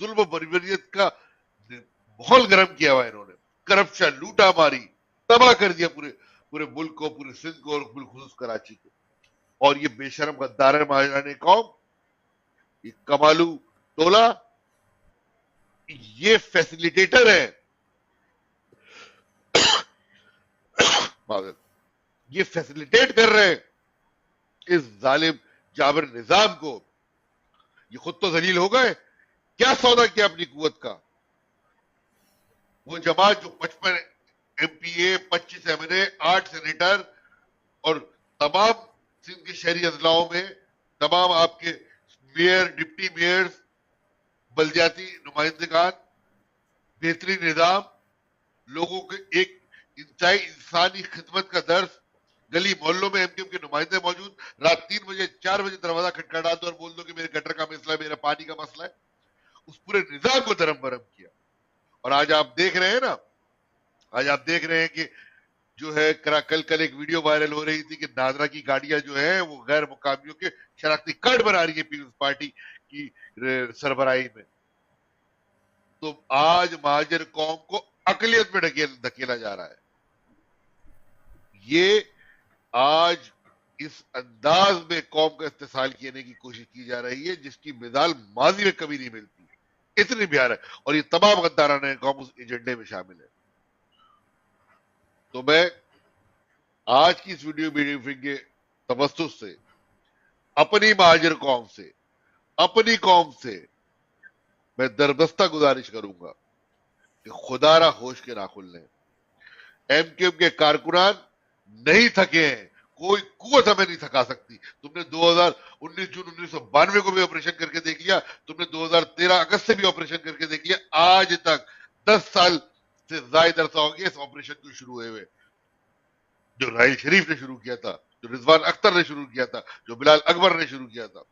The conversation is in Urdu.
ظلم و بربریت کا ماحول گرم کیا ہوا انہوں نے، کرپشن، لوٹا ماری، تباہ کر دیا پورے ملک کو، پورے سندھ کو اور بالخصوص کراچی کو. اور یہ بے شرم غدار مہاجران قوم، یہ کمالو ٹولہ، یہ فیسیلیٹیٹر ہے، یہ فیسیلیٹیٹ کر رہے ہیں اس ظالم جابر نظام کو. یہ خود تو ذلیل ہو گئے، کیا سودا کیا اپنی قوت کا. وہ جماعت جو 55 ایم پی اے، 25 ایم این اے، 8 سینیٹر اور تمام سندھ کے شہری اضلاعوں میں تمام آپ کے میئر، ڈپٹی میئر، بلدیاتی نمائندگان، بہترین نظام، لوگوں کے ایک انسانی خدمت کا درس. گلی محلوں میں ایم کیو کے نمائندے موجود، رات 3 بجے 4 بجے دروازہ کھٹکھٹا دو اور بول دو کہ میرے گٹر کا مسئلہ ہے، میرے پانی کا مسئلہ ہے. اس پورے نظام کو درم برم کیا. اور آج آپ دیکھ رہے ہیں نا، آج آپ دیکھ رہے ہیں کہ جو ہے کل ایک ویڈیو وائرل ہو رہی تھی کہ ناظرہ کی گاڑیاں جو ہیں وہ غیر مقامیوں کے شناختی کارڈ بنا رہی ہے پیپلز پارٹی کی سربراہی میں. تو آج مہاجر قوم کو اقلیت میں دھکیلا جا رہا ہے. یہ آج اس انداز میں قوم کا استحصال کینے کی کوشش کی جا رہی ہے جس کی مثال ماضی میں کبھی نہیں ملتی، اتنی پیار ہے. اور یہ تمام غداران قوم اس ایجنڈے میں شامل ہے. تو میں آج کی اس ویڈیو بریفنگ کے توسط سے اپنی مہاجر قوم سے، اپنی قوم سے میں دربستہ گزارش کروں گا کہ خدا را ہوش کے ناخن لیں. ایم کیو کے کارکنان نہیں تھکے ہیں، کوئی قوت ہمیں نہیں تھکا سکتی. تم نے 19 جون 1992 کو بھی آپریشن کر کے دیکھ لیا، تم نے 2013 اگست سے بھی آپریشن کر کے دیکھ لیا. آج تک 10 سال سے زائد عرصہ ہو گیا اس آپریشن کو شروع ہوئے، جو راحیل شریف نے شروع کیا تھا، جو رضوان اختر نے شروع کیا تھا، جو بلال اکبر نے شروع کیا تھا.